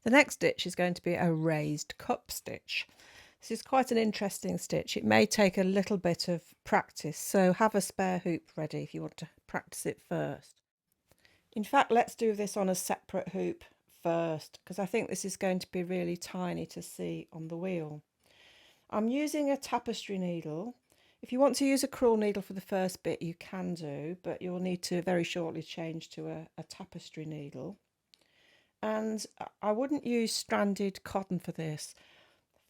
The next stitch is going to be a raised cup stitch. This is quite an interesting stitch. It may take a little bit of practice, so have a spare hoop ready if you want to practice it first. In fact, let's do this on a separate hoop first, because I think this is going to be really tiny to see on the wheel. I'm using a tapestry needle. If you want to use a crewel needle for the first bit, you can do, but you'll need to very shortly change to a tapestry needle. And I wouldn't use stranded cotton for this.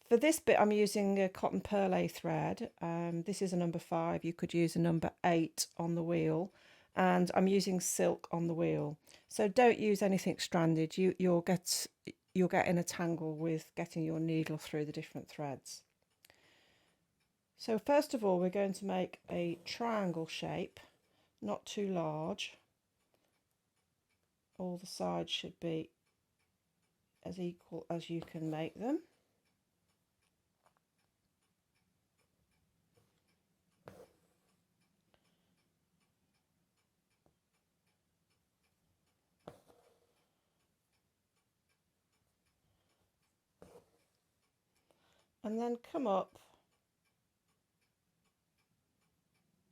For this bit, I'm using a cotton perlé thread. This is a number 5. You could use a number 8 on the wheel, and I'm using silk on the wheel. So don't use anything stranded. You'll get in a tangle with getting your needle through the different threads. So first of all, we're going to make a triangle shape, not too large. All the sides should be as equal as you can make them. And then come up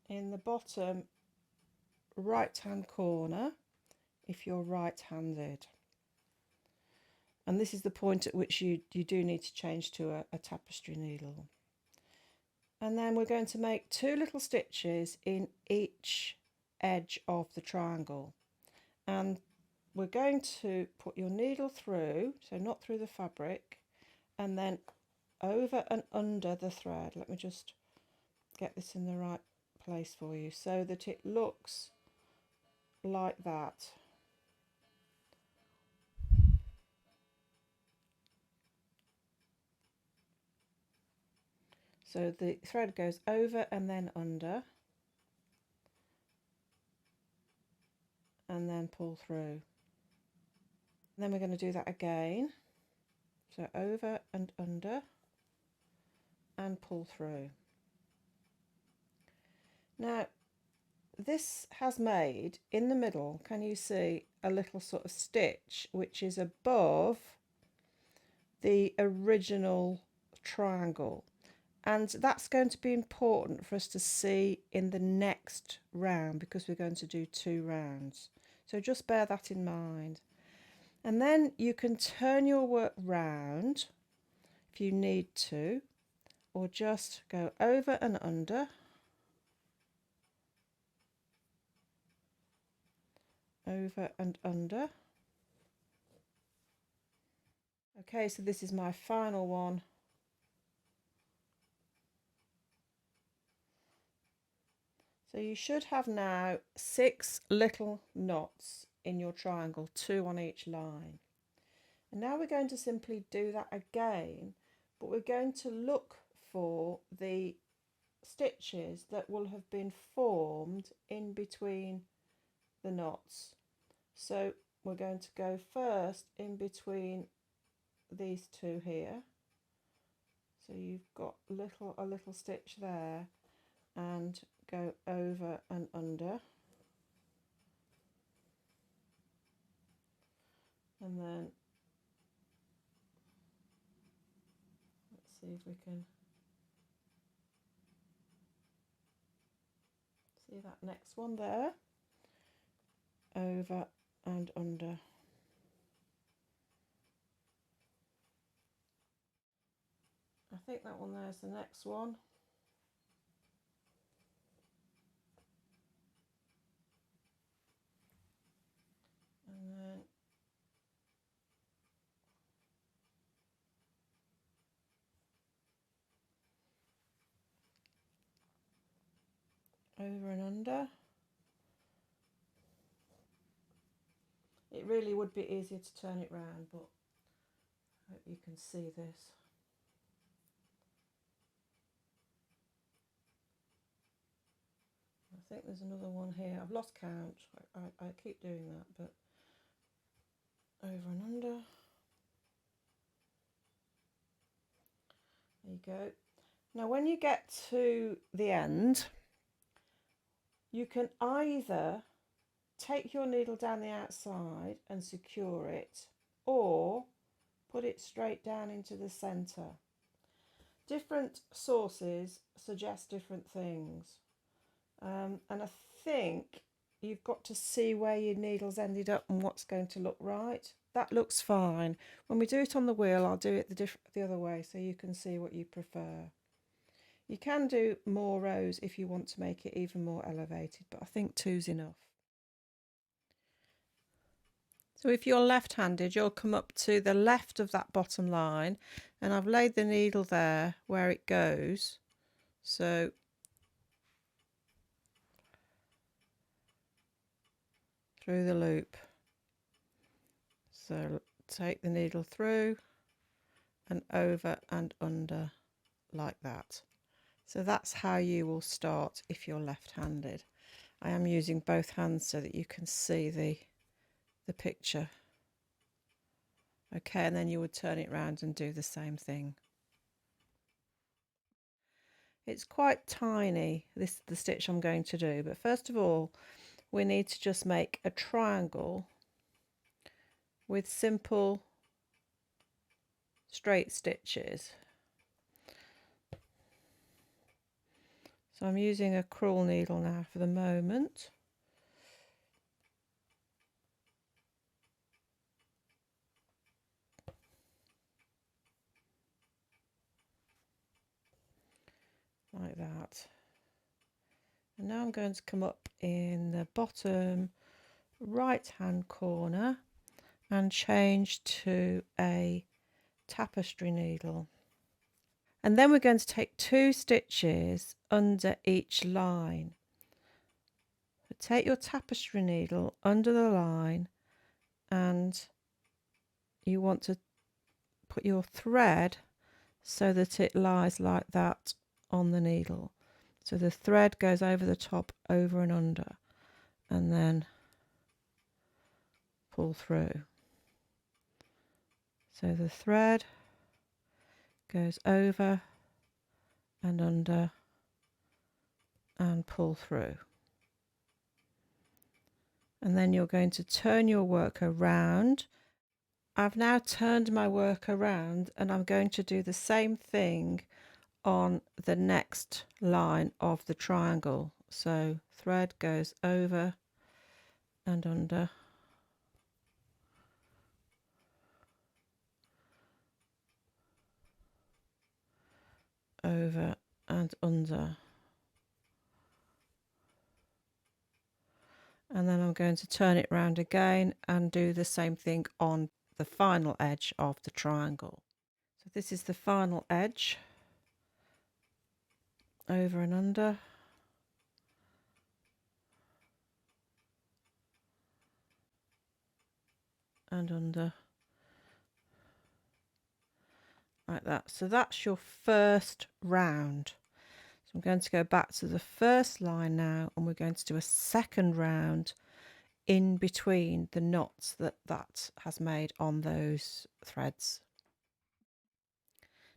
in the bottom right hand corner if you're right-handed. And this is the point at which you do need to change to a tapestry needle. And then we're going to make 2 little stitches in each edge of the triangle. And we're going to put your needle through, so not through the fabric, and then over and under the thread. Let me just get this in the right place for you so that it looks like that. So the thread goes over and then under, and then pull through. And then we're going to do that again. So over and under and pull through. Now this has made in the middle, can you see a little sort of stitch which is above the original triangle? And that's going to be important for us to see in the next round because we're going to do 2 rounds. So just bear that in mind. And then you can turn your work round if you need to, or just go over and under, over and under. Okay, so this is my final one. So you should have now 6 little knots in your triangle, 2 on each line. And now we're going to simply do that again, but we're going to look for the stitches that will have been formed in between the knots. So we're going to go first in between these 2 here. So you've got a little stitch there, and go over and under, and then let's see if we can see that next one there, over and under. I think that one there's the next one. And then over and under. It really would be easier to turn it round, but I hope you can see this. I think there's another one here. I've lost count. I keep doing that, but over and under. There you go. Now when you get to the end, you can either take your needle down the outside and secure it, or put it straight down into the centre. Different sources suggest different things, and I think you've got to see where your needle's ended up and what's going to look right. That looks fine. When we do it on the wheel, I'll do it the other way so you can see what you prefer. You can do more rows if you want to make it even more elevated, but I think two's enough. So if you're left-handed, you'll come up to the left of that bottom line, and I've laid the needle there where it goes. So through the loop. So take the needle through and over and under like that. So that's how you will start if you're left-handed. I am using both hands so that you can see the picture. Okay, and then you would turn it round and do the same thing. It's quite tiny, the stitch I'm going to do, but first of all we need to just make a triangle with simple straight stitches. So I'm using a crewel needle now for the moment. Like that. And now I'm going to come up in the bottom right hand corner and change to a tapestry needle. And then we're going to take 2 stitches under each line. So take your tapestry needle under the line and you want to put your thread so that it lies like that on the needle. So the thread goes over the top, over and under, and then pull through. So the thread goes over and under and pull through. And then you're going to turn your work around. I've now turned my work around and I'm going to do the same thing on the next line of the triangle. So thread goes over and under, over and under, and then I'm going to turn it round again and do the same thing on the final edge of the triangle. So this is the final edge, over and under, and under, like that. So that's your first round. So I'm going to go back to the first line now, and we're going to do a second round in between the knots that has made on those threads.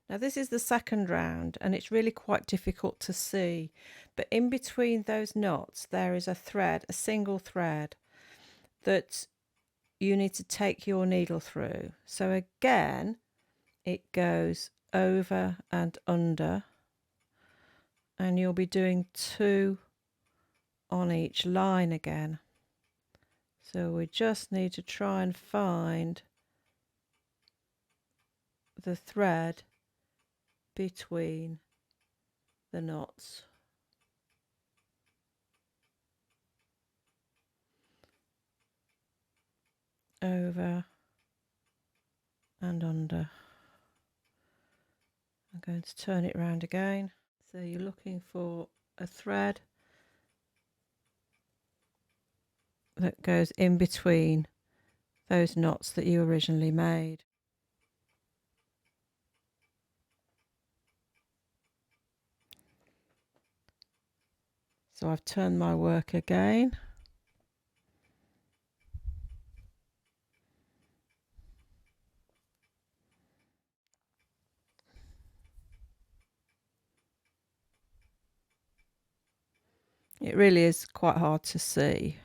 Now this is the second round and it's really quite difficult to see, but in between those knots there is a thread, a single thread that you need to take your needle through. So again it goes over and under, and you'll be doing 2 on each line again. So we just need to try and find the thread between the knots. Over and under. I'm going to turn it around again. So you're looking for a thread that goes in between those knots that you originally made. So I've turned my work again. It really is quite hard to see.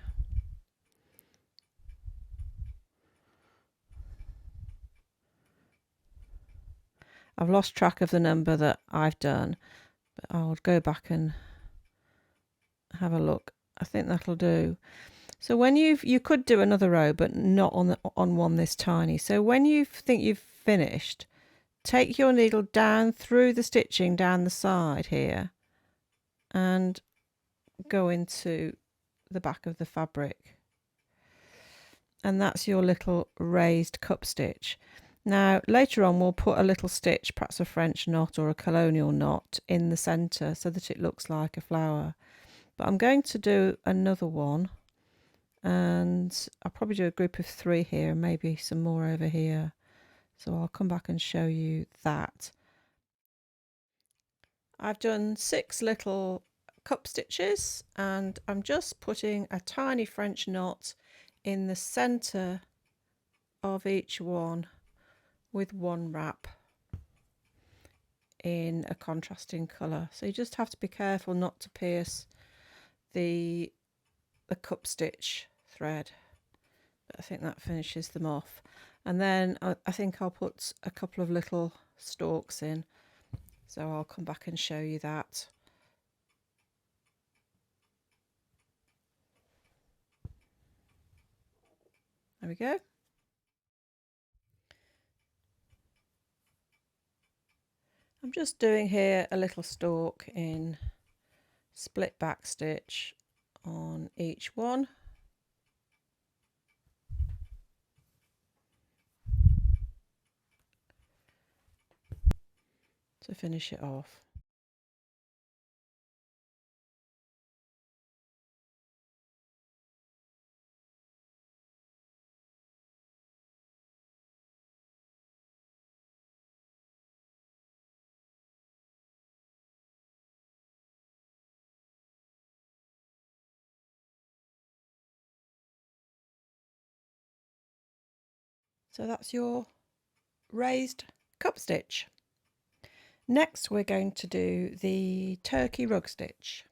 I've lost track of the number that I've done, but I'll go back and have a look. I think that'll do. So when you could do another row, but not on one this tiny. So when you think you've finished, take your needle down through the stitching down the side here and go into the back of the fabric. And that's your little raised cup stitch. Now later on we'll put a little stitch, perhaps a French knot or a colonial knot, in the centre so that it looks like a flower. But I'm going to do another one, and I'll probably do a group of 3 here and maybe some more over here. So I'll come back and show you that. I've done 6 little cup stitches, and I'm just putting a tiny French knot in the centre of each one with one wrap in a contrasting colour. So you just have to be careful not to pierce the cup stitch thread, but I think that finishes them off. And then I think I'll put a couple of little stalks in, so I'll come back and show you that. There we go. I'm just doing here a little stalk in split back stitch on each one. To finish it off. So that's your raised cup stitch. Next we're going to do the turkey rug stitch.